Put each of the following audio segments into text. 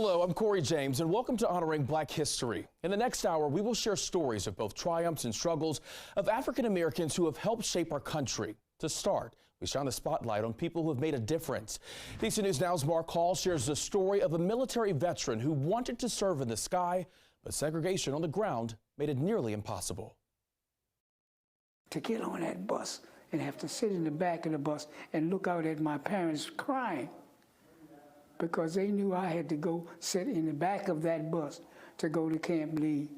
Hello, I'm Corey James, and welcome to Honoring Black History. In the next hour, we will share stories of both triumphs and struggles of African Americans who have helped shape our country. To start, we shine the spotlight on people who have made a difference. DC News Now's Mark Hall shares the story of a military veteran who wanted to serve in the sky, but segregation on the ground made it nearly impossible. To get on that bus and have to sit in the back of the bus and look out at my parents crying because they knew I had to go sit in the back of that bus to go to Camp Lee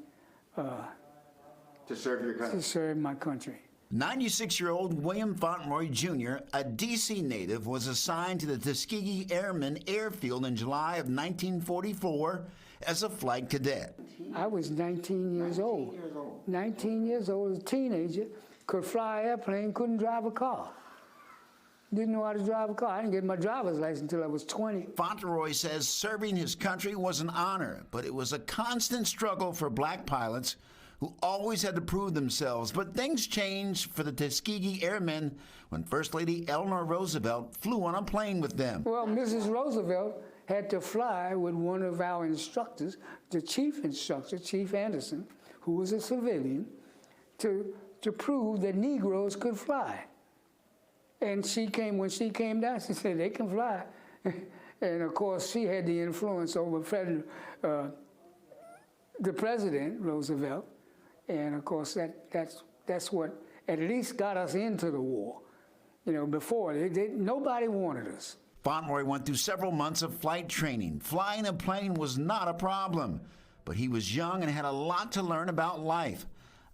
to serve your country. To serve my country. 96-year-old William Fauntleroy Jr., a D.C. native, was assigned to the Tuskegee Airmen Airfield in July of 1944 as a flight cadet. I was 19 years old. 19 years old, as a teenager, could fly an airplane, couldn't drive a car. Didn't know how to drive a car. I didn't get my driver's license until I was 20. Fauntleroy says serving his country was an honor, but it was a constant struggle for black pilots who always had to prove themselves. But things changed for the Tuskegee Airmen when First Lady Eleanor Roosevelt flew on a plane with them. Well, Mrs. Roosevelt had to fly with one of our instructors, the chief instructor, Chief Anderson, who was a civilian, to prove that Negroes could fly. And when she came down, she said, they can fly. And of course, she had the influence over the President, Roosevelt. And of course, that's what at least got us into the war. You know, before, nobody wanted us. Fauntleroy went through several months of flight training. Flying a plane was not a problem, but he was young and had a lot to learn about life.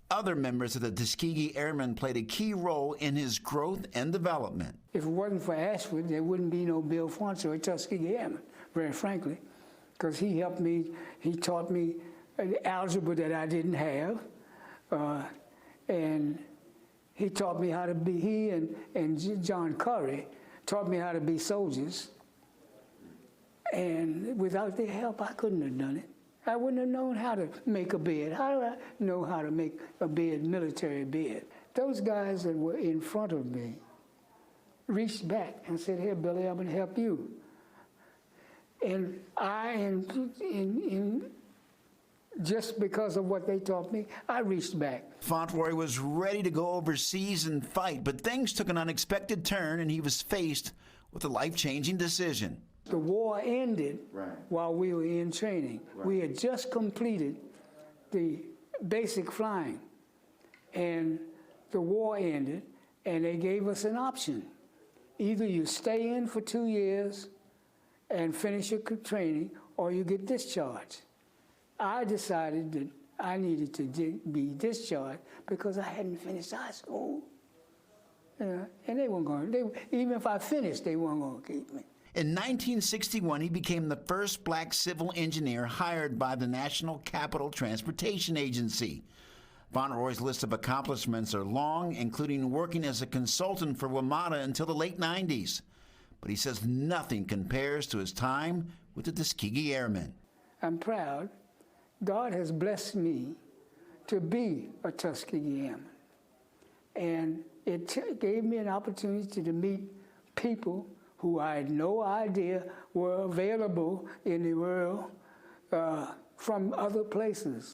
Other members of the Tuskegee Airmen played a key role in his growth and development. If it wasn't for Ashford, there wouldn't be no Bill Fauntleroy Tuskegee Airmen, very frankly, because he helped me, he taught me algebra that I didn't have, and he taught me how to be, he and John Curry taught me how to be soldiers, and without their help, I couldn't have done it. I wouldn't have known how to make a bed. How do I know how to make a bed, military bed? Those guys that were in front of me reached back and said, here, Billy, I'm going to help you. And just because of what they taught me, I reached back. Fauntleroy was ready to go overseas and fight, but things took an unexpected turn and he was faced with a life-changing decision. The war ended while we were in training. We had just completed the basic flying, and the war ended, and they gave us an option. Either you stay in for 2 years and finish your training, or you get discharged. I decided that I needed to be discharged because I hadn't finished high school. And they weren't going to, even if I finished, they weren't going to keep me. In 1961, he became the first black civil engineer hired by the National Capital Transportation Agency. Fauntleroy's list of accomplishments are long, including working as a consultant for WMATA until the late 90s. But he says nothing compares to his time with the Tuskegee Airmen. I'm proud. God has blessed me to be a Tuskegee Airman. And it gave me an opportunity to meet people who I had no idea were available in the world from other places.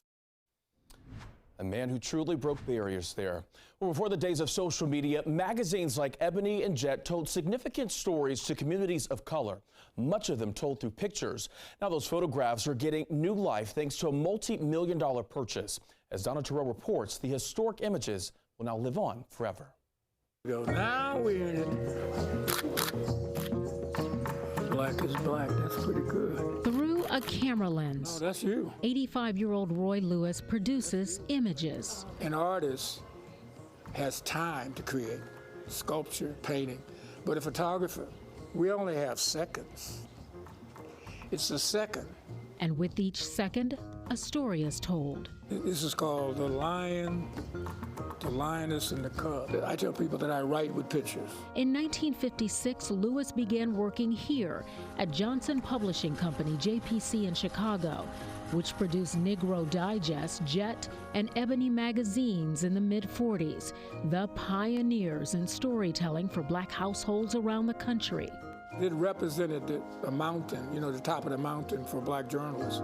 A man who truly broke barriers there. Well, before the days of social media, magazines like Ebony and Jet told significant stories to communities of color, much of them told through pictures. Now those photographs are getting new life thanks to a multi-million-dollar purchase. As Donna Terrell reports, the historic images will now live on forever. Now we're in it. Black is black, that's pretty good. Through a camera lens, Oh, that's you. 85-year-old Roy Lewis produces images. An artist has time to create sculpture, painting, but a photographer, we only have seconds. It's a second. And with each second, a story is told. This is called The Lion, the Lioness, and the Cub. I tell people that I write with pictures. In 1956, Lewis began working here at Johnson Publishing Company, JPC in Chicago, which produced Negro Digest, Jet, and Ebony magazines in the mid-40s, the pioneers in storytelling for black households around the country. It represented a mountain, you know, the top of the mountain for black journalists.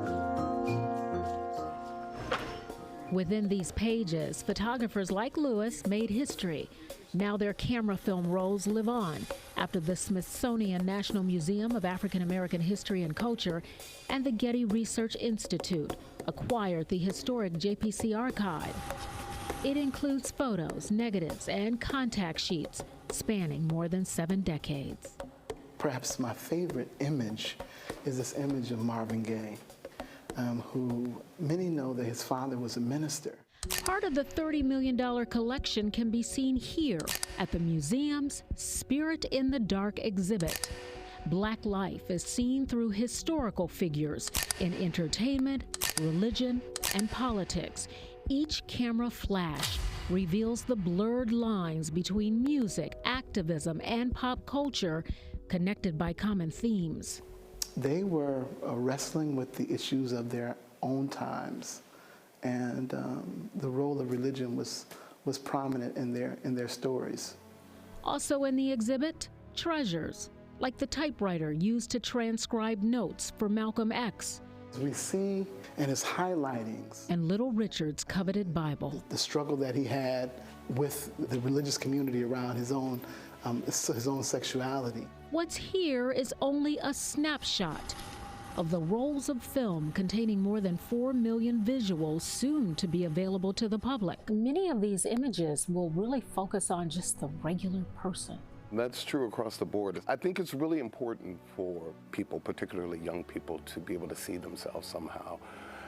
Within these pages, photographers like Lewis made history. Now their camera film roles live on after the Smithsonian National Museum of African American History and Culture and the Getty Research Institute acquired the historic JPC archive. It includes photos, negatives, and contact sheets spanning more than 7 decades. Perhaps my favorite image is this image of Marvin Gaye, who many know that his father was a minister. Part of the $30 million collection can be seen here at the museum's Spirit in the Dark exhibit. Black life is seen through historical figures in entertainment, religion, and politics. Each camera flash reveals the blurred lines between music, activism, and pop culture connected by common themes. They were wrestling with the issues of their own times, and the role of religion was prominent in their stories. Also in the exhibit, treasures, like the typewriter used to transcribe notes for Malcolm X. We see in his highlightings And Little Richard's coveted Bible. the struggle that he had with the religious community around his own sexuality. What's here is only a snapshot of the rolls of film containing more than 4 million visuals soon to be available to the public. Many of these images will really focus on just the regular person. That's true across the board. I think it's really important for people, particularly young people, to be able to see themselves somehow,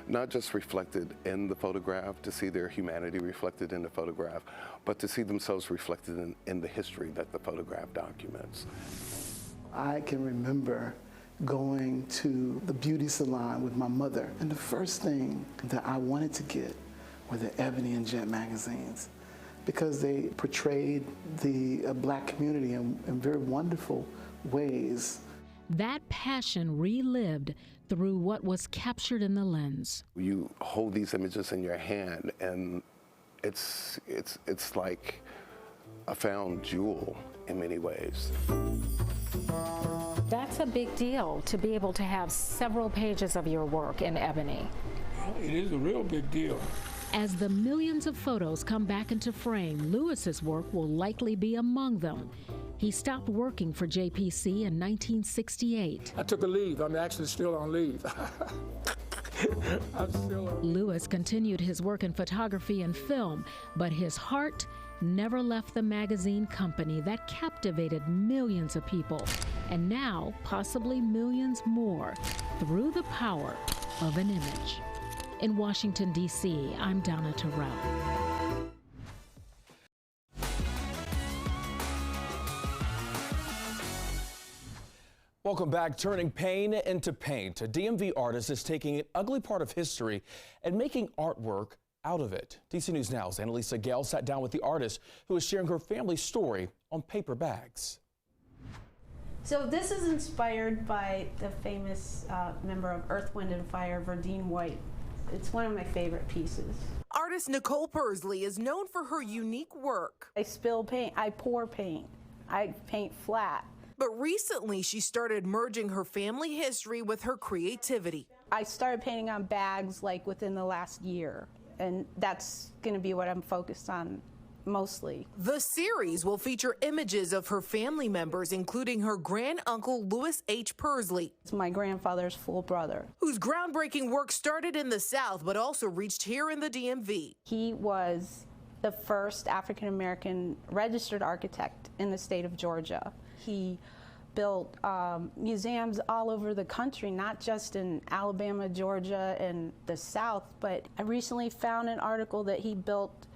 not just reflected in the photograph, to see their humanity reflected in the photograph, but to see themselves reflected in the history that the photograph documents. I can remember going to the beauty salon with my mother, and the first thing that I wanted to get were the Ebony and Jet magazines, because they portrayed the black community in very wonderful ways. That passion relived through what was captured in the lens. You hold these images in your hand, and it's like a found jewel in many ways. That's a big deal, to be able to have several pages of your work in ebony. It is a real big deal. As the millions of photos come back into frame, Lewis's work will likely be among them. He stopped working for JPC in 1968. I took a leave. I'm actually still on leave. I'm still on. Lewis continued his work in photography and film, but his heart never left the magazine company that captivated millions of people, and now possibly millions more, through the power of an image. In Washington, D.C., I'm Donna Terrell. Welcome back. Turning pain into paint, a DMV artist is taking an ugly part of history and making artwork out of it. DC News Now's Annalisa Gale sat down with the artist who is sharing her family's story on paper bags. So this is inspired by the famous member of Earth, Wind & Fire, Verdine White. It's one of my favorite pieces. Artist Nicole Persley is known for her unique work. I spill paint, I pour paint, I paint flat. But recently she started merging her family history with her creativity. I started painting on bags like within the last year, and that's going to be what I'm focused on mostly. The series will feature images of her family members, including her granduncle Lewis H. Persley. It's my grandfather's full brother. Whose groundbreaking work started in the South but also reached here in the DMV. He was the first African-American registered architect in the state of Georgia. He built museums all over the country, not just in Alabama, Georgia, and the South, but I recently found an article that he built,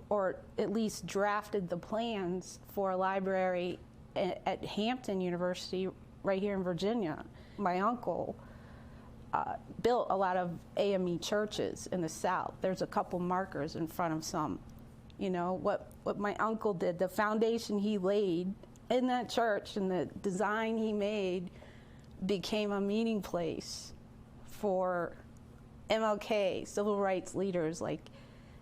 or at least drafted the plans for a library at Hampton University right here in Virginia. My uncle built a lot of AME churches in the South. There's a couple markers in front of some. You know, what my uncle did, the foundation he laid in that church and the design he made became a meeting place for MLK, civil rights leaders. Like,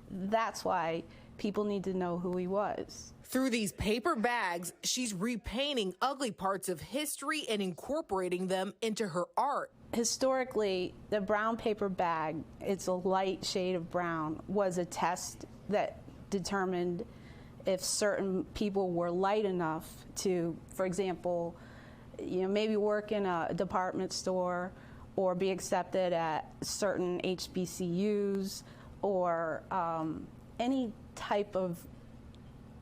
that's why people need to know who he was. Through these paper bags, she's repainting ugly parts of history and incorporating them into her art. Historically, the brown paper bag, it's a light shade of brown, was a test that determined if certain people were light enough to, for example, maybe work in a department store or be accepted at certain HBCUs or any type of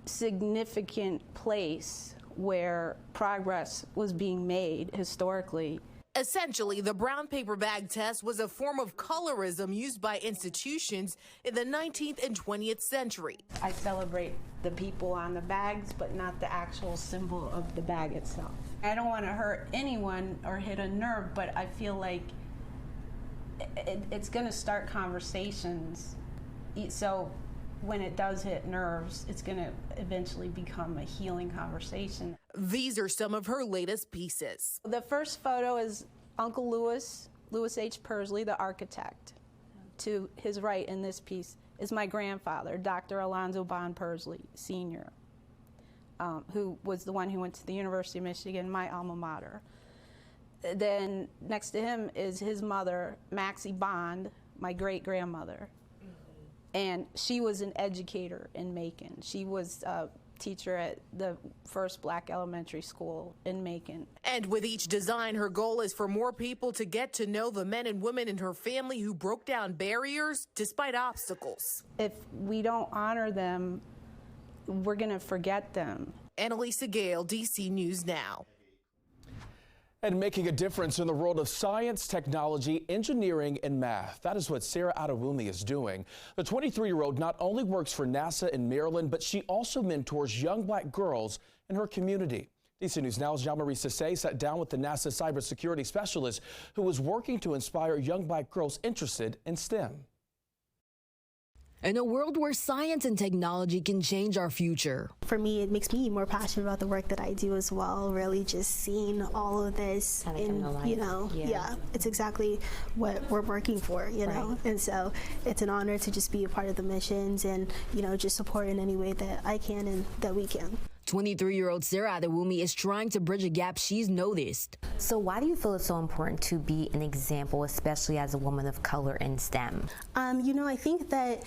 significant place where progress was being made historically. Essentially, the brown paper bag test was a form of colorism used by institutions in the 19th and 20th century. I celebrate the people on the bags, but not the actual symbol of the bag itself. I don't want to hurt anyone or hit a nerve, but I feel like it's going to start conversations. So when it does hit nerves, it's going to eventually become a healing conversation. These are some of her latest pieces. The first photo is Uncle Lewis H. Pursley, the architect. To his right in this piece is my grandfather, Dr. Alonzo Bond Pursley, Sr., who was the one who went to the University of Michigan, my alma mater. Then next to him is his mother, Maxie Bond, my great-grandmother. And she was an educator in Macon. She was a teacher at the first black elementary school in Macon. And with each design, her goal is for more people to get to know the men and women in her family who broke down barriers despite obstacles. If we don't honor them, we're going to forget them. Annalisa Gale, DC News Now. And making a difference in the world of science, technology, engineering, and math. That is what Sarah Adewumi is doing. The 23-year-old not only works for NASA in Maryland, but she also mentors young black girls in her community. DC News Now's Jean-Marie Sissay sat down with the NASA cybersecurity specialist who was working to inspire young black girls interested in STEM. In a world where science and technology can change our future. For me, it makes me more passionate about the work that I do as well. Really just seeing all of this and, yeah, it's exactly what we're working for, you know? And so it's an honor to just be a part of the missions and, just support in any way that I can and that we can. 23-year-old Sarah Adewumi is trying to bridge a gap she's noticed. So why do you feel it's so important to be an example, especially as a woman of color in STEM? I think that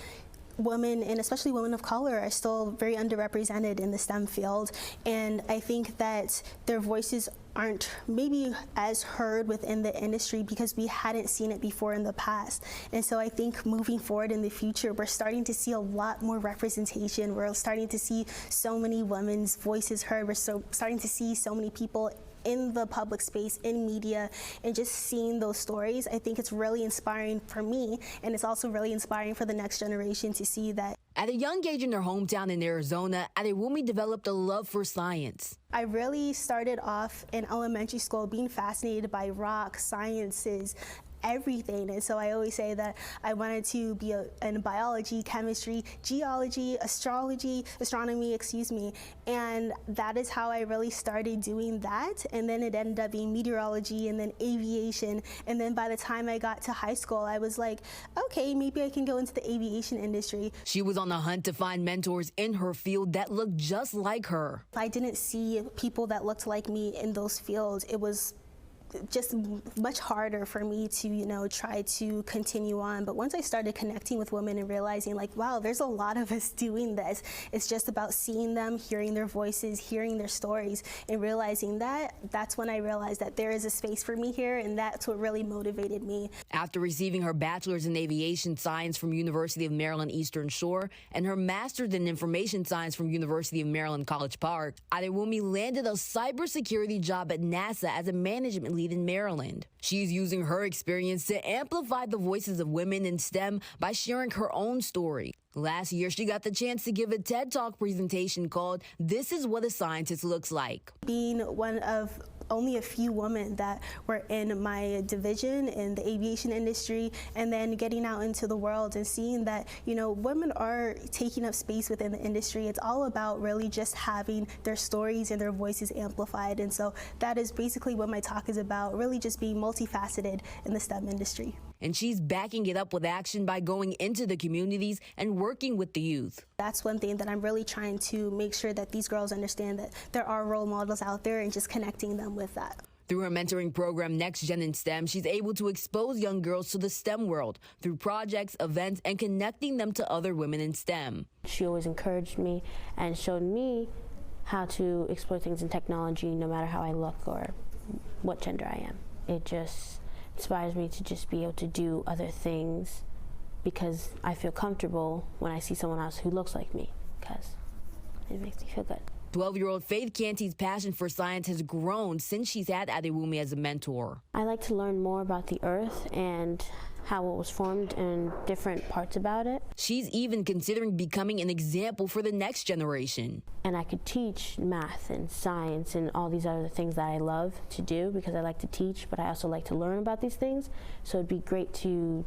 women, and especially women of color, are still very underrepresented in the STEM field, and I think that their voices aren't maybe as heard within the industry because we hadn't seen it before in the past. And so I think moving forward in the future, we're starting to see a lot more representation. We're starting to see so many women's voices heard. We're starting to see so many people in the public space, in media, and just seeing those stories. I think it's really inspiring for me, and it's also really inspiring for the next generation to see that. At a young age in her hometown in Arizona, Adewumi developed a love for science. I really started off in elementary school being fascinated by rock, sciences, everything. And so I always say that I wanted to be in biology, chemistry, geology, astronomy, and that is how I really started doing that. And then it ended up being meteorology and then aviation. And then by the time I got to high school, I was like, okay, maybe I can go into the aviation industry. She was on the hunt to find mentors in her field that looked just like her. I didn't see people that looked like me in those fields. It was just much harder for me to, try to continue on. But once I started connecting with women and realizing like, wow, there's a lot of us doing this. It's just about seeing them, hearing their voices, hearing their stories, and realizing that's when I realized that there is a space for me here, and that's what really motivated me. After receiving her bachelor's in aviation science from University of Maryland Eastern Shore and her master's in information science from University of Maryland College Park, Adewumi landed a cybersecurity job at NASA as a management lead in Maryland. She's using her experience to amplify the voices of women in STEM by sharing her own story. Last year, she got the chance to give a TED Talk presentation called "This is What a Scientist Looks Like." Being one of only a few women that were in my division in the aviation industry, and then getting out into the world and seeing that, women are taking up space within the industry. It's all about really just having their stories and their voices amplified. And so that is basically what my talk is about, really just being multifaceted in the STEM industry. and she's backing it up with action by going into the communities and working with the youth. That's one thing that I'm really trying to make sure that these girls understand, that there are role models out there, and just connecting them with that. Through her mentoring program, Next Gen in STEM, she's able to expose young girls to the STEM world through projects, events, and connecting them to other women in STEM. She always encouraged me and showed me how to explore things in technology, no matter how I look or what gender I am. It just inspires me to just be able to do other things, because I feel comfortable when I see someone else who looks like me, because it makes me feel good. 12-year-old Faith Canty's passion for science has grown since she's had Adewumi as a mentor. I like to learn more about the Earth and how it was formed and different parts about it. She's even considering becoming an example for the next generation. And I could teach math and science and all these other things that I love to do, because I like to teach, but I also like to learn about these things. So it'd be great to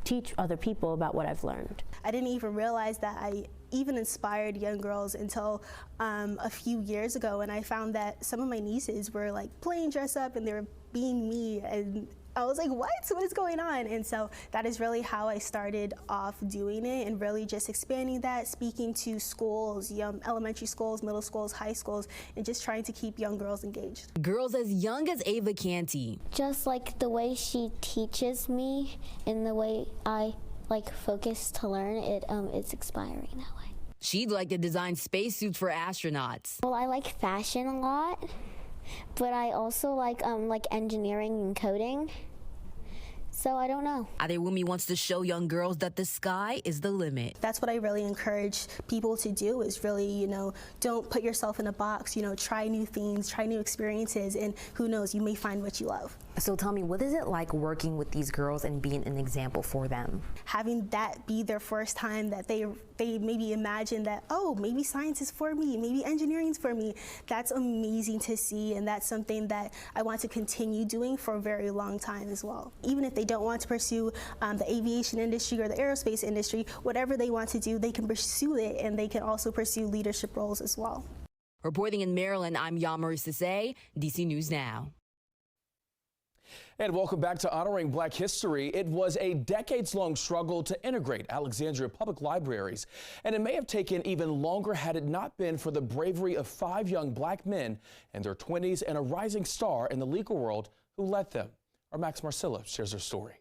teach other people about what I've learned. I didn't even realize that I even inspired young girls until a few years ago, and I found that some of my nieces were like playing dress up and they were being me, and I was like, what is going on? And so that is really how I started off doing it, and really just expanding that, speaking to schools, elementary schools, middle schools, high schools, and just trying to keep young girls engaged. Girls as young as Ava Canty. Just like the way she teaches me and the way I focus to learn, it's inspiring that way. She'd like to design spacesuits for astronauts. Well, I like fashion a lot, but I also like engineering and coding. So I don't know. Adewumi wants to show young girls that the sky is the limit. That's what I really encourage people to do, is really, don't put yourself in a box, try new things, try new experiences, and who knows, you may find what you love. So tell me, what is it like working with these girls and being an example for them? Having that be their first time that they maybe imagine that, oh, maybe science is for me, maybe engineering is for me. That's amazing to see, and that's something that I want to continue doing for a very long time as well. Even if they don't want to pursue the aviation industry or the aerospace industry, whatever they want to do, they can pursue it, and they can also pursue leadership roles as well. Reporting in Maryland, I'm Yamari Sase, DC News Now. And welcome back to Honoring Black History. It was a decades-long struggle to integrate Alexandria public libraries, and it may have taken even longer had it not been for the bravery of 5 young black men in their 20s and a rising star in the legal world who led them. Our Max Marcilla shares her story.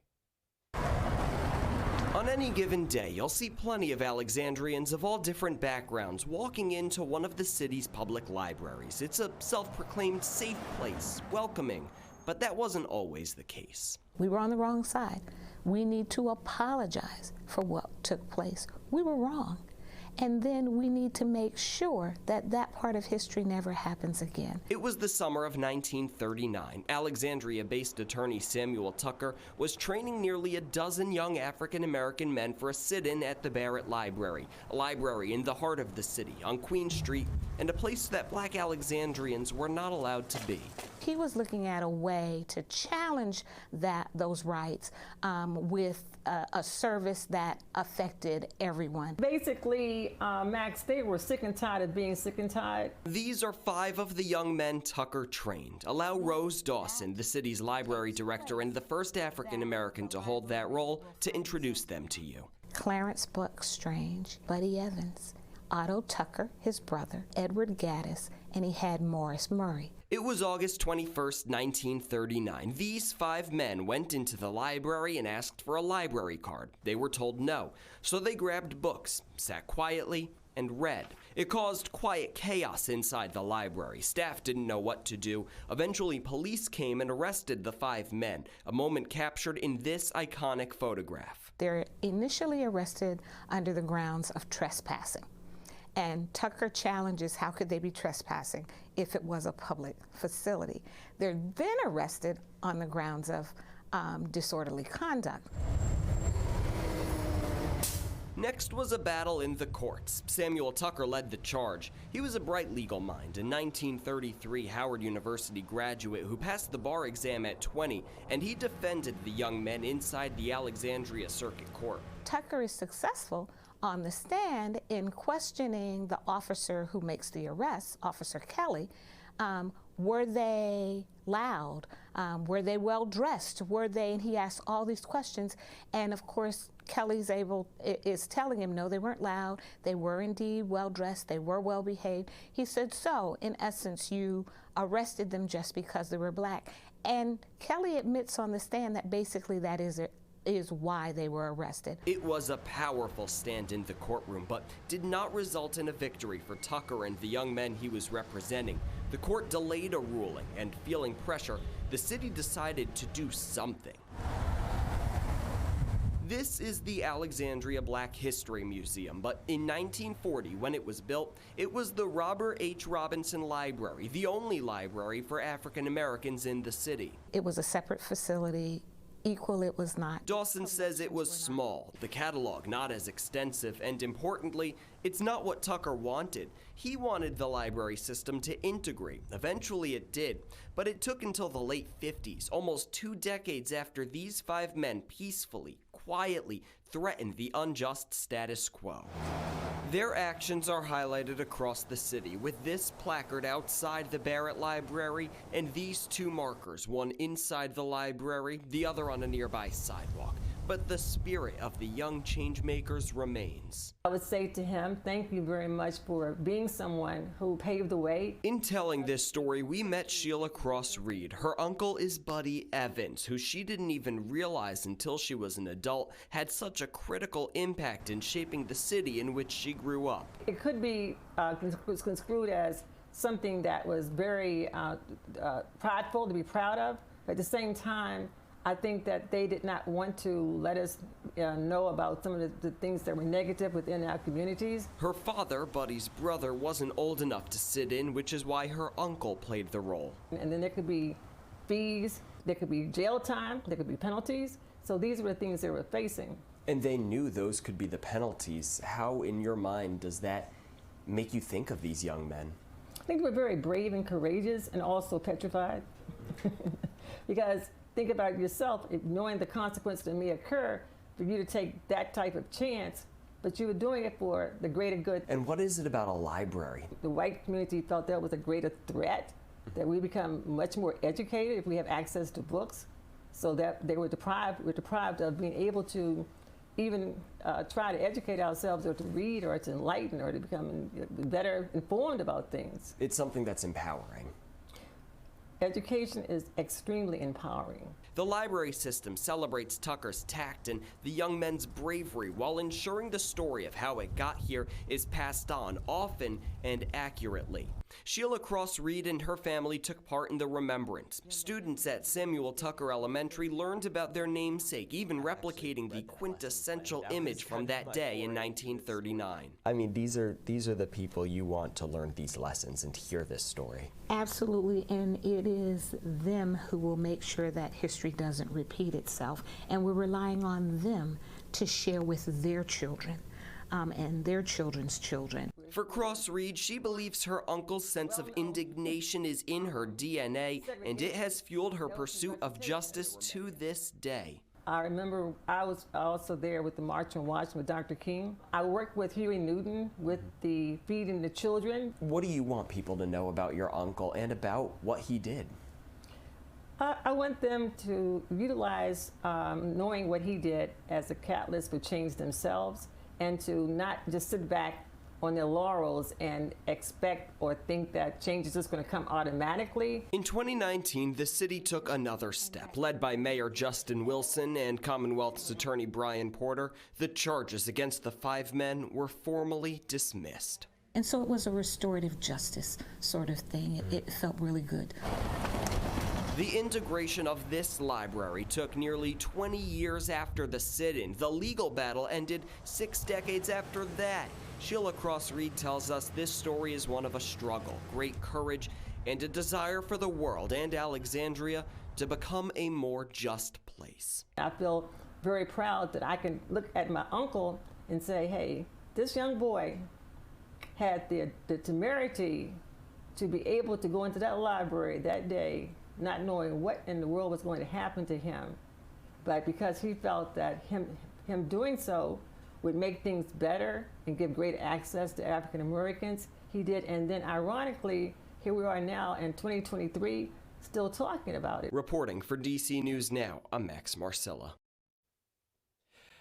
On any given day, you'll see plenty of Alexandrians of all different backgrounds walking into one of the city's public libraries. It's a self-proclaimed safe place, welcoming, but that wasn't always the case. We were on the wrong side. We need to apologize for what took place. We were wrong. And then we need to make sure that that part of history never happens again. It was the summer of 1939. Alexandria-based attorney Samuel Tucker was training nearly a dozen young African-American men for a sit-in at the Barrett Library, a library in the heart of the city on Queen Street, and a place that black Alexandrians were not allowed to be. He was looking at a way to challenge those rights with a service that affected everyone. Basically, Max, they were sick and tired of being sick and tired. These are 5 of the young men Tucker trained. Allow Rose Dawson, the city's library director and the first African American to hold that role, to introduce them to you. Clarence Buck Strange, Buddy Evans, Otto Tucker, his brother, Edward Gaddis, and he had Morris Murray. It was August 21st, 1939. These 5 men went into the library and asked for a library card. They were told no, so they grabbed books, sat quietly, and read. It caused quiet chaos inside the library. Staff didn't know what to do. Eventually, police came and arrested the 5 men, a moment captured in this iconic photograph. They're initially arrested under the grounds of trespassing. And Tucker challenges how could they be trespassing if it was a public facility. They're then arrested on the grounds of disorderly conduct. Next was a battle in the courts. Samuel Tucker led the charge. He was a bright legal mind, a 1933 Howard University graduate who passed the bar exam at 20, and he defended the young men inside the Alexandria Circuit Court. Tucker is successful on the stand in questioning the officer who makes the arrest, Officer Kelly. Were they loud? Were they well dressed? Were they, and he asked all these questions. And of course, Kelly's is telling him, no, they weren't loud. They were indeed well dressed. They were well behaved. He said, so in essence, you arrested them just because they were black. And Kelly admits on the stand that basically that is why they were arrested. It was a powerful stand in the courtroom, but did not result in a victory for Tucker and the young men he was representing. The court delayed a ruling, and feeling pressure, the city decided to do something. This is the Alexandria Black History Museum, but in 1940, when it was built, it was the Robert H. Robinson Library, the only library for African Americans in the city. It was a separate facility. Equal it was not. Dawson says it was small, the catalog not as extensive, and importantly, it's not what Tucker wanted. He wanted the library system to integrate. Eventually it did, but it took until the late 50s, almost 2 decades after these 5 men peacefully, quietly threatened the unjust status quo. Their actions are highlighted across the city with this placard outside the Barrett Library and these 2 markers, one inside the library, the other on a nearby sidewalk. But the spirit of the young changemakers remains. I would say to him, thank you very much for being someone who paved the way. In telling this story, we met Sheila Cross Reed. Her uncle is Buddy Evans, who she didn't even realize until she was an adult had such a critical impact in shaping the city in which she grew up. It could be construed as something that was very prideful to be proud of, but at the same time, I think that they did not want to let us know about some of the things that were negative within our communities. Her father, Buddy's brother, wasn't old enough to sit in, which is why her uncle played the role. And then there could be fees, there could be jail time, there could be penalties. So these were the things they were facing. And they knew those could be the penalties. How, in your mind, does that make you think of these young men? I think they were very brave and courageous and also petrified. Because think about yourself, knowing the consequence that may occur for you to take that type of chance, but you were doing it for the greater good. And what is it about a library? The white community felt that was a greater threat, that we become much more educated if we have access to books, so that they were deprived of being able to even try to educate ourselves or to read or to enlighten or to become better informed about things. It's something that's empowering. Education is extremely empowering. The library system celebrates Tucker's tact and the young men's bravery while ensuring the story of how it got here is passed on often and accurately. Sheila Cross Reed and her family took part in the remembrance. Students at Samuel Tucker Elementary learned about their namesake, even replicating the quintessential image from that day in 1939. I mean, these are the people you want to learn these lessons and to hear this story. Absolutely, and it is them who will make sure that history doesn't repeat itself, and we're relying on them to share with their children and their children's children. For Cross Reed, she believes her uncle's sense of indignation is in her DNA, and it has fueled her pursuit of justice to this day. I remember I was also there with the March on Washington with Dr. King. I worked with Huey Newton with the Feeding the Children. What do you want people to know about your uncle and about what he did? I want them to utilize knowing what he did as a catalyst for change themselves, and to not just sit back on their laurels and expect or think that change is just going to come automatically. In 2019, the city took another step. Led by Mayor Justin Wilson and Commonwealth's Attorney Brian Porter, the charges against the 5 men were formally dismissed. And so it was a restorative justice sort of thing. It felt really good. The integration of this library took nearly 20 years after the sit-in. The legal battle ended 6 decades after that. Sheila Cross Reed tells us this story is one of a struggle, great courage, and a desire for the world and Alexandria to become a more just place. I feel very proud that I can look at my uncle and say, hey, this young boy had the temerity to be able to go into that library that day, not knowing what in the world was going to happen to him. But because he felt that him doing so would make things better and give greater access to African Americans, he did. And then ironically, here we are now in 2023, still talking about it. Reporting for DC News Now, I'm Max Marcella.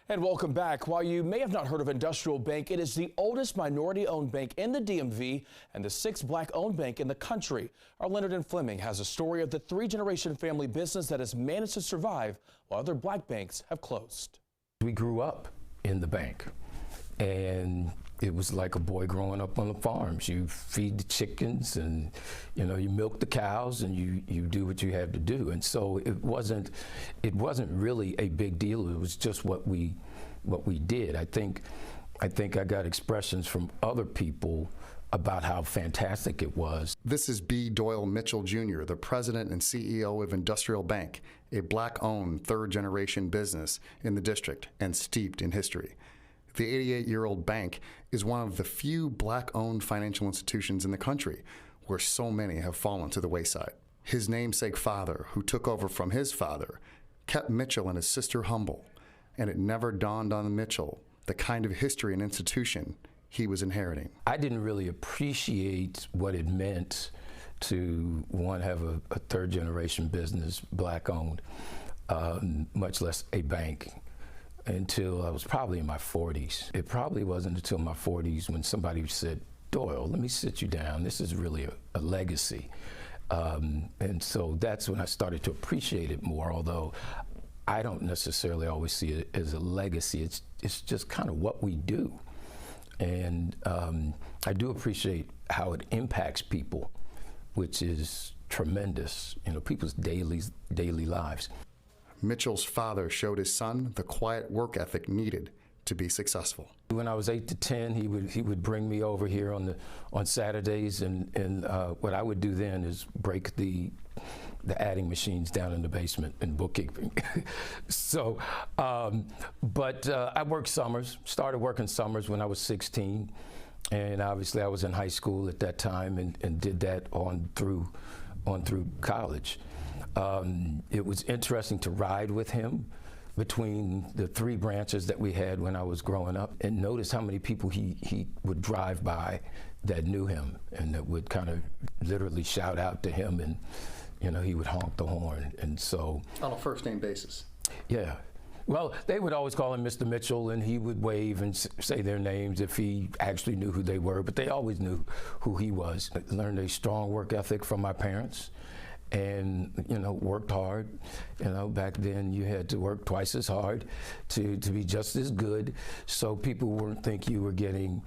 And welcome back. While you may have not heard of Industrial Bank, it is the oldest minority-owned bank in the DMV and the 6th black-owned bank in the country. Our Leonard and Fleming has a story of the 3-generation family business that has managed to survive while other black banks have closed. We grew up in the bank, and it was like a boy growing up on the farms. You feed the chickens, and you milk the cows, and you do what you have to do. And so it wasn't really a big deal. It was just what we did. I think I got expressions from other people about how fantastic it was. This is B. Doyle Mitchell Jr., the president and CEO of Industrial Bank, a black-owned 3rd-generation business in the district and steeped in history. The 88-year-old bank is one of the few black-owned financial institutions in the country where so many have fallen to the wayside. His namesake father, who took over from his father, kept Mitchell and his sister humble, and it never dawned on Mitchell the kind of history and institution he was inheriting. I didn't really appreciate what it meant to, one, have a 3rd-generation business, black-owned, much less a bank, until I was probably in my 40s. It probably wasn't until my 40s when somebody said, Doyle, let me sit you down. This is really a legacy. And so that's when I started to appreciate it more, although I don't necessarily always see it as a legacy. It's just kind of what we do. And I do appreciate how it impacts people, which is tremendous, people's daily lives. Mitchell's father showed his son the quiet work ethic needed to be successful. When I was 8 to 10, he would bring me over here on Saturdays, and what I would do then is break the adding machines down in the basement in bookkeeping. So, but I worked summers, started working summers when I was 16, and obviously I was in high school at that time and did that on through college. It was interesting to ride with him between the 3 branches that we had when I was growing up, and notice how many people he would drive by that knew him and that would kind of literally shout out to him, and he would honk the horn. And so on a first name basis. Yeah. Well, they would always call him Mr. Mitchell, and he would wave and say their names if he actually knew who they were, but they always knew who he was. I learned a strong work ethic from my parents, and worked hard. Back then you had to work twice as hard to be just as good, so people wouldn't think you were getting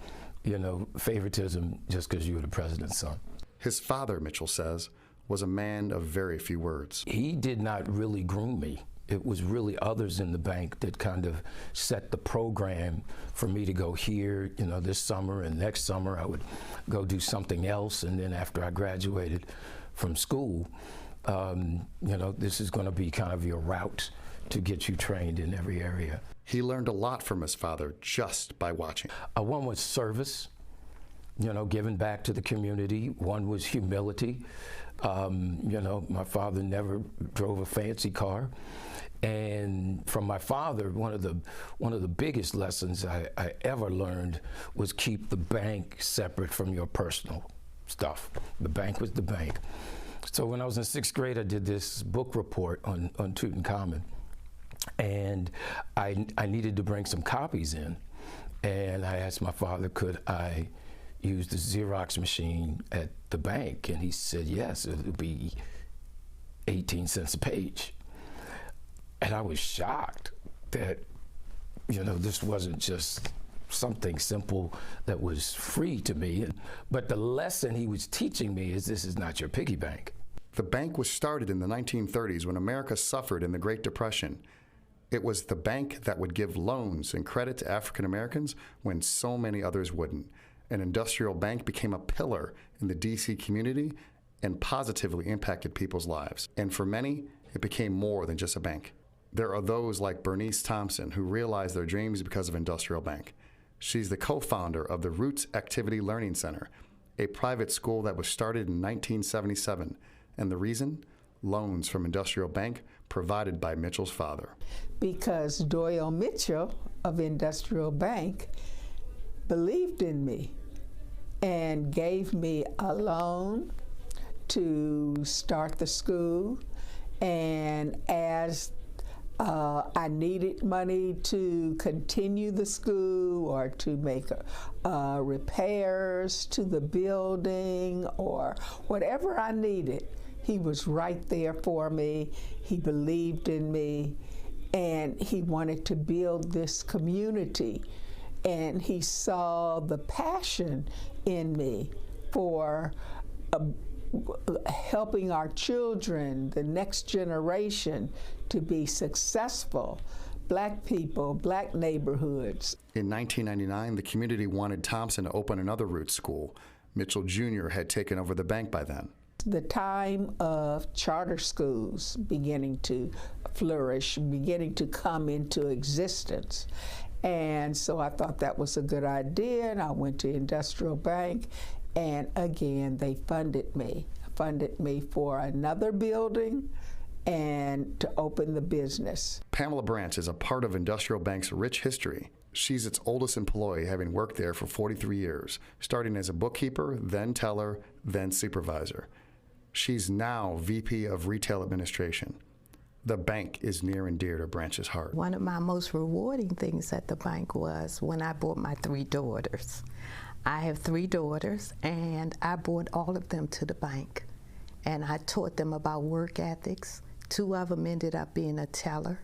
favoritism just because you were the president's son. His father, Mitchell says, was a man of very few words. He did not really groom me. It was really others in the bank that kind of set the program for me to go here, this summer, and next summer I would go do something else, and then after I graduated from school, this is going to be kind of your route to get you trained in every area. He learned a lot from his father just by watching. One was service, giving back to the community. One was humility. My father never drove a fancy car. And from my father, one of the biggest lessons I ever learned was keep the bank separate from your personal stuff. The bank was the bank. So when I was in 6th grade, I did this book report on Tutankhamun, and I needed to bring some copies in, and I asked my father, could I use the Xerox machine at the bank? And he said yes, it would be 18 cents a page. And I was shocked that this wasn't just something simple that was free to me. But the lesson he was teaching me is this is not your piggy bank. The bank was started in the 1930s when America suffered in the Great Depression. It was the bank that would give loans and credit to African Americans when so many others wouldn't. An Industrial Bank became a pillar in the DC community and positively impacted people's lives. And for many, it became more than just a bank. There are those like Bernice Thompson who realized their dreams because of Industrial Bank. She's the co-founder of the Roots Activity Learning Center, a private school that was started in 1977. And the reason? Loans from Industrial Bank provided by Mitchell's father. Because Doyle Mitchell of Industrial Bank believed in me and gave me a loan to start the school, and as I needed money to continue the school or to make repairs to the building or whatever I needed, he was right there for me. He believed in me, and he wanted to build this community, and he saw the passion in me for helping our children, the next generation, to be successful. Black people, black neighborhoods. In 1999, the community wanted Thompson to open another Roots school. Mitchell Jr. had taken over the bank by then. The time of charter schools beginning to flourish, beginning to come into existence. And so I thought that was a good idea, and I went to Industrial Bank, and again, they funded me for another building and to open the business. Pamela Branch is a part of Industrial Bank's rich history. She's its oldest employee, having worked there for 43 years, starting as a bookkeeper, then teller, then supervisor. She's now VP of Retail Administration. The bank is near and dear to Branch's heart. One of my most rewarding things at the bank was when I brought my 3 daughters. I have 3 daughters, and I brought all of them to the bank. And I taught them about work ethics. 2 of them ended up being a teller,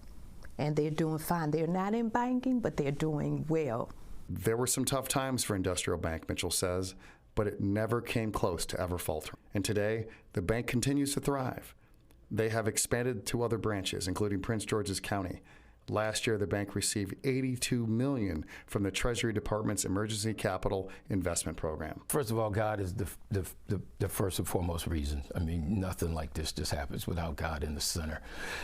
and they're doing fine. They're not in banking, but they're doing well. There were some tough times for Industrial Bank, Mitchell says, but it never came close to ever faltering. And today, the bank continues to thrive. They have expanded to other branches, including Prince George's County. Last year, the bank received $82 million from the Treasury Department's Emergency Capital Investment Program. First of all, God is the first and foremost reason. I mean, nothing like this just happens without God in the center.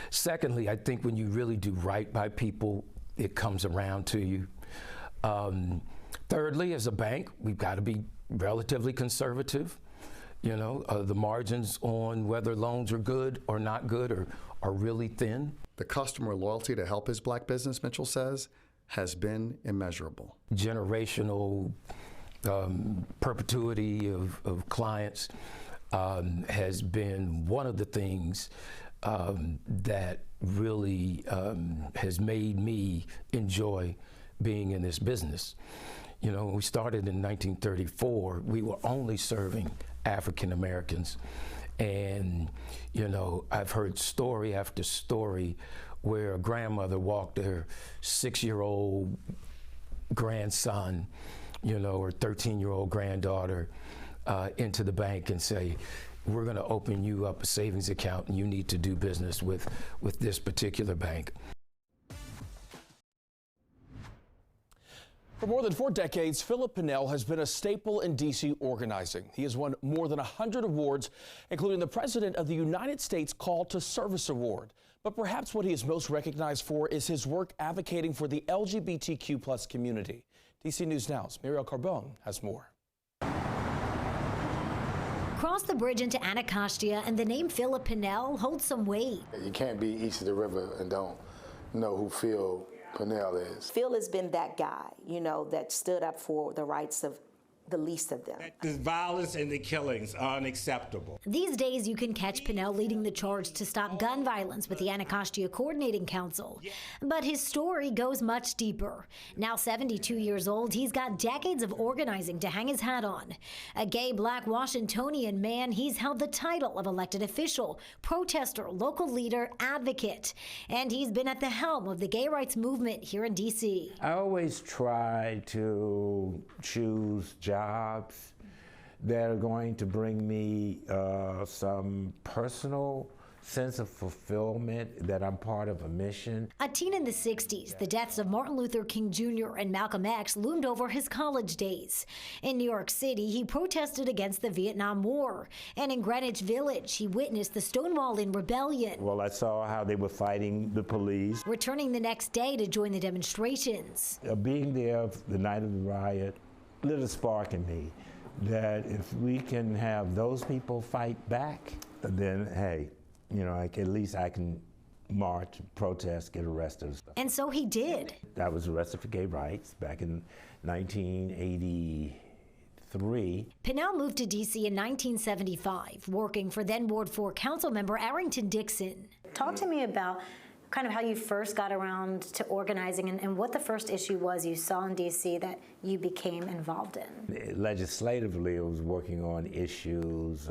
Secondly, I think when you really do right by people, it comes around to you. Thirdly, as a bank, we've got to be relatively conservative. You know, the margins on whether loans are good or not good are really thin. The customer loyalty to help his black business, Mitchell says, has been immeasurable. Generational perpetuity of clients has been one of the things that really has made me enjoy being in this business. You know, when we started in 1934, we were only serving African Americans. And, you know, I've heard story after story where a grandmother walked her 6-year-old grandson, you know, or 13-year-old granddaughter into the bank and say, we're going to open you up a savings account and you need to do business with this particular bank. For more than 4 decades, Philip Pinnell has been a staple in D.C. organizing. He has won more than 100 awards, including the President of the United States Call to Service Award. But perhaps what he is most recognized for is his work advocating for the LGBTQ+ community. D.C. News Now's Muriel Carbone has more. Cross the bridge into Anacostia, and the name Philip Pinnell holds some weight. You can't be east of the river and don't know who Phil Pinnell is. Phil has been that guy, you know, that stood up for the rights of the least of them. The violence and the killings are unacceptable. These days, you can catch Pinnell leading the charge to stop gun violence with the Anacostia Coordinating Council. But his story goes much deeper. Now 72 years old, he's got decades of organizing to hang his hat on. A gay black Washingtonian man, he's held the title of elected official, protester, local leader, advocate. And he's been at the helm of the gay rights movement here in D.C. I always try to choose jobs that are going to bring me some personal sense of fulfillment, that I'm part of a mission. A teen in the 60s, the deaths of Martin Luther King Jr. and Malcolm X loomed over his college days. In New York City, he protested against the Vietnam War. And in Greenwich Village, he witnessed the Stonewalling Rebellion. Well, I saw how they were fighting the police. Returning the next day to join the demonstrations. Being there the night of the riot lit a spark in me that if we can have those people fight back, then hey, you know, at least I can march, protest, get arrested. And so he did. I was arrested for gay rights back in 1983, 2003. Pinnell moved to D.C. in 1975, working for then Ward 4 council member Arrington Dixon. Talk to me about kind of how you first got around to organizing and what the first issue was you saw in D.C. that you became involved in. Legislatively, I was working on issues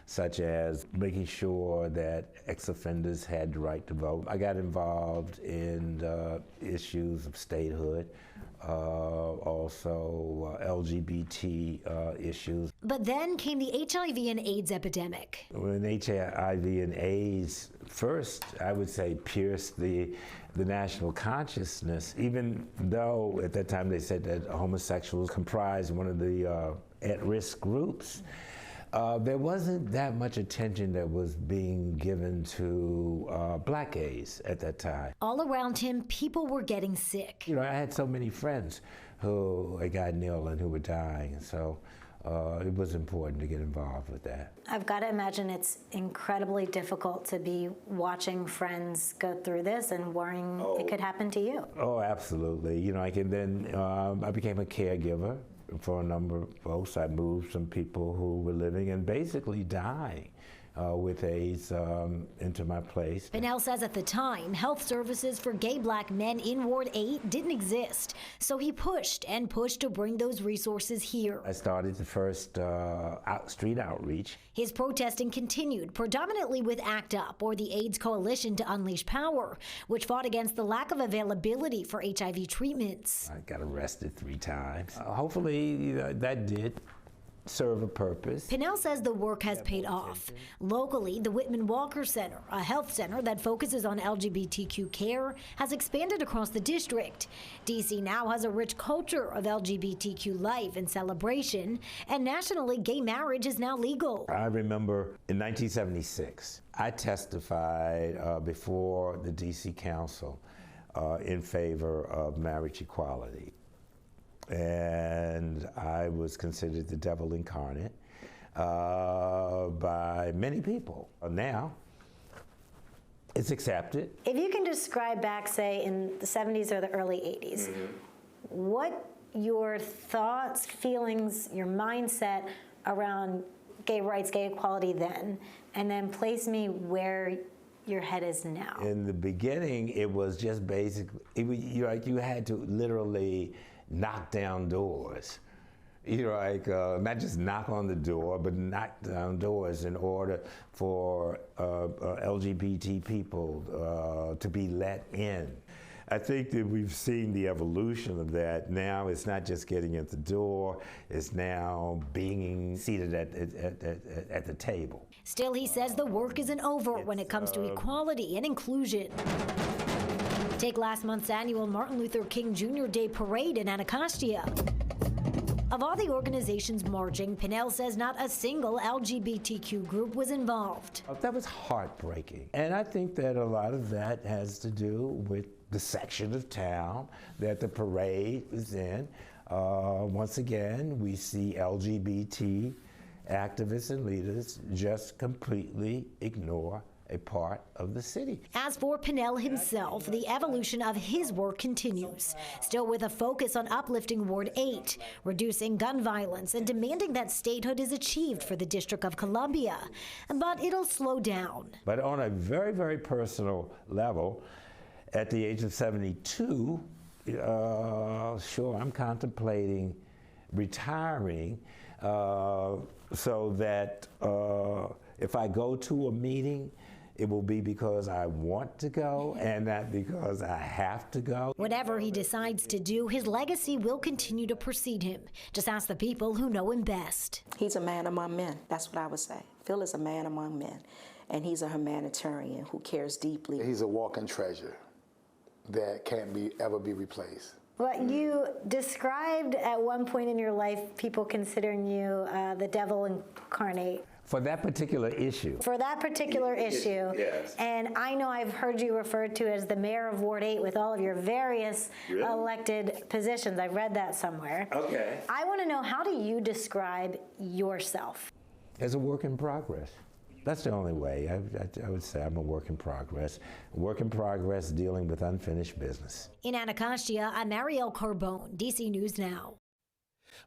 such as making sure that ex-offenders had the right to vote. I got involved in issues of statehood, also LGBT issues. But then came the HIV and AIDS epidemic. When HIV and AIDS first, I would say, pierced the national consciousness, even though at that time they said that homosexuals comprised one of the at-risk groups, there wasn't that much attention that was being given to black gays at that time. All around him, people were getting sick. You know, I had so many friends who had gotten ill and who were dying, so it was important to get involved with that. I've got to imagine it's incredibly difficult to be watching friends go through this and worrying it could happen to you. Oh, absolutely. You know, I became a caregiver for a number of folks. I moved some people who were living and basically dying with AIDS into my place. Pinnell says at the time, health services for gay black men in Ward 8 didn't exist, so he pushed and pushed to bring those resources here. I started the first street outreach. His protesting continued, predominantly with ACT UP, or the AIDS Coalition to Unleash Power, which fought against the lack of availability for HIV treatments. I got arrested 3 times. Hopefully that did serve a purpose. Pinnell says the work has paid off. Locally, the Whitman Walker Center, a health center that focuses on LGBTQ care, has expanded across the district. D.C. now has a rich culture of LGBTQ life and celebration, and nationally, gay marriage is now legal. I remember in 1976, I testified before the D.C. Council in favor of marriage equality. And I was considered the devil incarnate by many people. Now, it's accepted. If you can describe back, say, in the 70s or the early 80s, what your thoughts, feelings, your mindset around gay rights, gay equality then, and then place me where your head is now. In the beginning, it was just basically, you had to literally knock down doors. You know, like not just knock on the door, but knock down doors in order for LGBT people to be let in. I think that we've seen the evolution of that. Now it's not just getting at the door, it's now being seated at the table. Still, he says the work isn't over when it comes to equality and inclusion. Take last month's annual Martin Luther King Jr. Day Parade in Anacostia. Of all the organizations marching, Pinnell says not a single LGBTQ group was involved. That was heartbreaking. And I think that a lot of that has to do with the section of town that the parade is in. Once again, we see LGBT activists and leaders just completely ignore a part of the city. As for Pinnell himself, the evolution of his work continues, still with a focus on uplifting Ward 8, reducing gun violence, and demanding that statehood is achieved for the District of Columbia. But it'll slow down. But on a very, very personal level, at the age of 72, sure, I'm contemplating retiring so that if I go to a meeting, it will be because I want to go and not because I have to go. Whatever he decides to do, his legacy will continue to precede him. Just ask the people who know him best. He's a man among men. That's what I would say. Phil is a man among men, and he's a humanitarian who cares deeply. He's a walking treasure that can't ever be replaced. What you described at one point in your life, people considering you the devil incarnate. For that particular issue. For that particular issue. Yes. And I know I've heard you referred to as the mayor of Ward 8 with all of your various elected positions. I've read that somewhere. Okay. I want to know, how do you describe yourself? As a work in progress. That's the only way. I would say I'm a work in progress. Work in progress dealing with unfinished business. In Anacostia, I'm Marielle Carbone, DC News Now.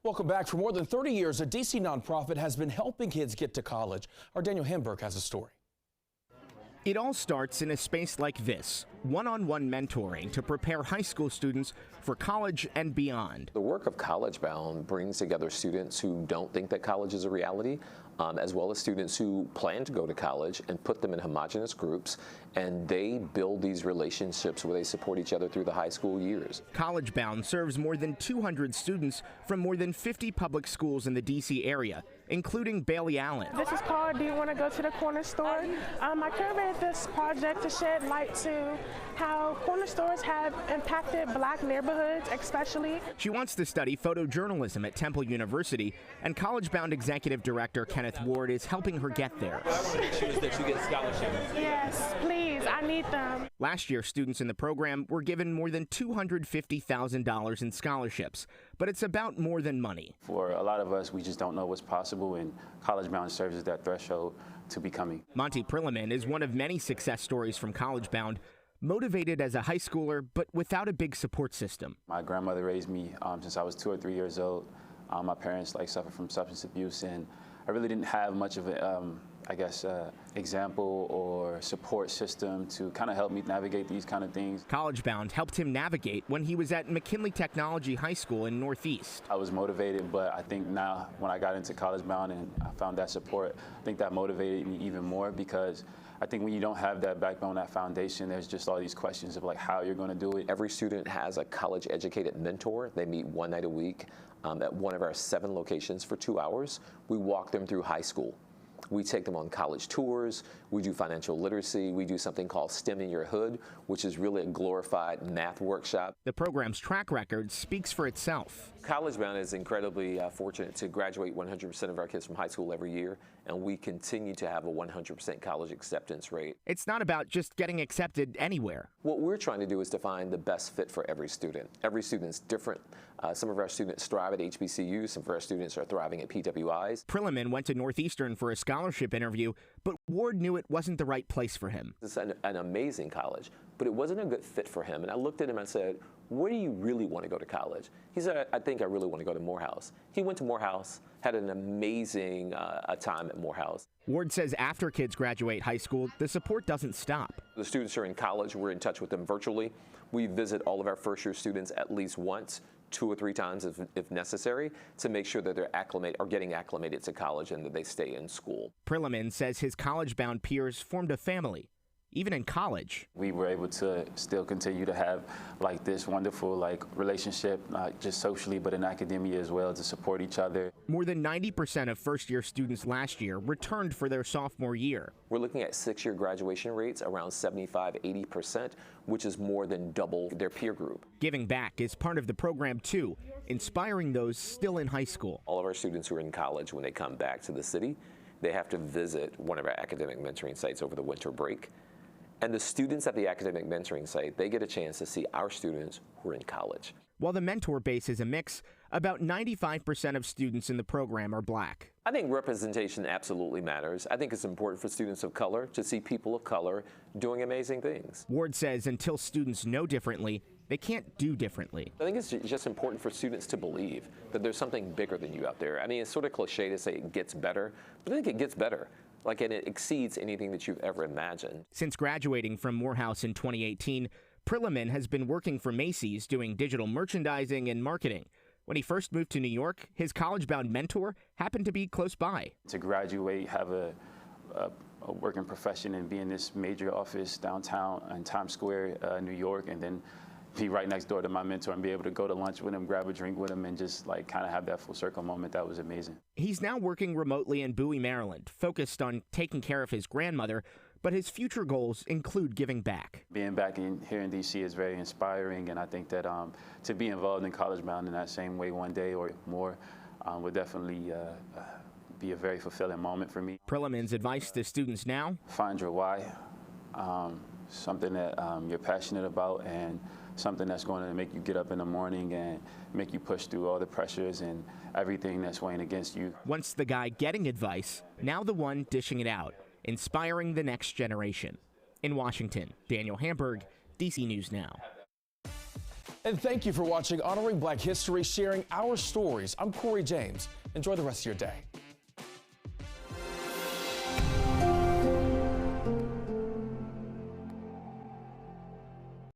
Welcome back. For more than 30 years, a DC nonprofit has been helping kids get to college. Our Daniel Hamburg has a story. It all starts in a space like this, one-on-one mentoring to prepare high school students for college and beyond. The work of College Bound brings together students who don't think that college is a reality, as well as students who plan to go to college, and put them in homogenous groups, and they build these relationships where they support each other through the high school years. College Bound serves more than 200 students from more than 50 public schools in the D.C. area, including Bailey Allen. This is called Do You Want to Go to the Corner Store? I curated this project to shed light to how corner stores have impacted Black neighborhoods, especially. She wants to study photojournalism at Temple University, and College Bound Executive Director Kenneth Ward is helping her get there. What I want to make sure is that you get scholarships. Yes, please, I need them. Last year, students in the program were given more than $250,000 in scholarships, but it's about more than money. For a lot of us, we just don't know what's possible, and College Bound serves as that threshold to becoming. Monty Prilliman is one of many success stories from College Bound, motivated as a high schooler, but without a big support system. My grandmother raised me since I was 2 or 3 years old. My parents suffered from substance abuse, and I really didn't have much of a, example or support system to kind of help me navigate these kind of things. College Bound helped him navigate when he was at McKinley Technology High School in Northeast. I was motivated, but I think now when I got into College Bound and I found that support, I think that motivated me even more, because I think when you don't have that backbone, that foundation, there's just all these questions of like how you're going to do it. Every student has a college-educated mentor. They meet one night a week at one of our 7 locations for 2 hours. We walk them through high school. We take them on college tours. We do financial literacy. We do something called STEM in Your Hood, which is really a glorified math workshop. The program's track record speaks for itself. College Bound is incredibly fortunate to graduate 100% of our kids from high school every year, and we continue to have a 100% college acceptance rate. It's not about just getting accepted anywhere. What we're trying to do is to find the best fit for every student. Every student's different. Some of our students thrive at HBCUs, some of our students are thriving at PWIs. Prilliman went to Northeastern for a scholarship interview, but Ward knew it wasn't the right place for him. It's an amazing college, but it wasn't a good fit for him. And I looked at him and said, where do you really want to go to college? He said, I think I really want to go to Morehouse. He went to Morehouse, had an amazing time at Morehouse. Ward says after kids graduate high school, the support doesn't stop. The students are in college. We're in touch with them virtually. We visit all of our first-year students at least once, 2 or 3 times if necessary, to make sure that they're getting acclimated to college and that they stay in school. Prilliman says his college-bound peers formed a family, even in college. We were able to still continue to have this wonderful relationship, not just socially, but in academia as well, to support each other. More than 90% of first-year students last year returned for their sophomore year. We're looking at 6-year graduation rates around 75–80%, which is more than double their peer group. Giving back is part of the program too, inspiring those still in high school. All of our students who are in college, when they come back to the city, they have to visit one of our academic mentoring sites over the winter break. And the students at the academic mentoring site, they get a chance to see our students who are in college. While the mentor base is a mix, about 95% of students in the program are Black. I think representation absolutely matters. I think it's important for students of color to see people of color doing amazing things. Ward says until students know differently, they can't do differently. I think it's just important for students to believe that there's something bigger than you out there. I mean, it's sort of cliche to say it gets better, but I think it gets better. And it exceeds anything that you've ever imagined. Since graduating from Morehouse in 2018, Prilliman has been working for Macy's doing digital merchandising and marketing. When he first moved to New York, his college-bound mentor happened to be close by. To graduate, have a working profession and be in this major office downtown in Times Square, New York, and then be right next door to my mentor and be able to go to lunch with him, grab a drink with him, and just kind of have that full circle moment. That was amazing. He's now working remotely in Bowie, Maryland, focused on taking care of his grandmother, but his future goals include giving back. Being back here in D.C. is very inspiring, and I think that to be involved in College Bound in that same way one day or more would definitely be a very fulfilling moment for me. Prilliman's advice to students now? Find your why, something that you're passionate about, and something that's going to make you get up in the morning and make you push through all the pressures and everything that's weighing against you. Once the guy getting advice, now the one dishing it out, inspiring the next generation. In Washington, Daniel Hamburg, DC News Now. And thank you for watching Honoring Black History, sharing our stories. I'm Corey James. Enjoy the rest of your day.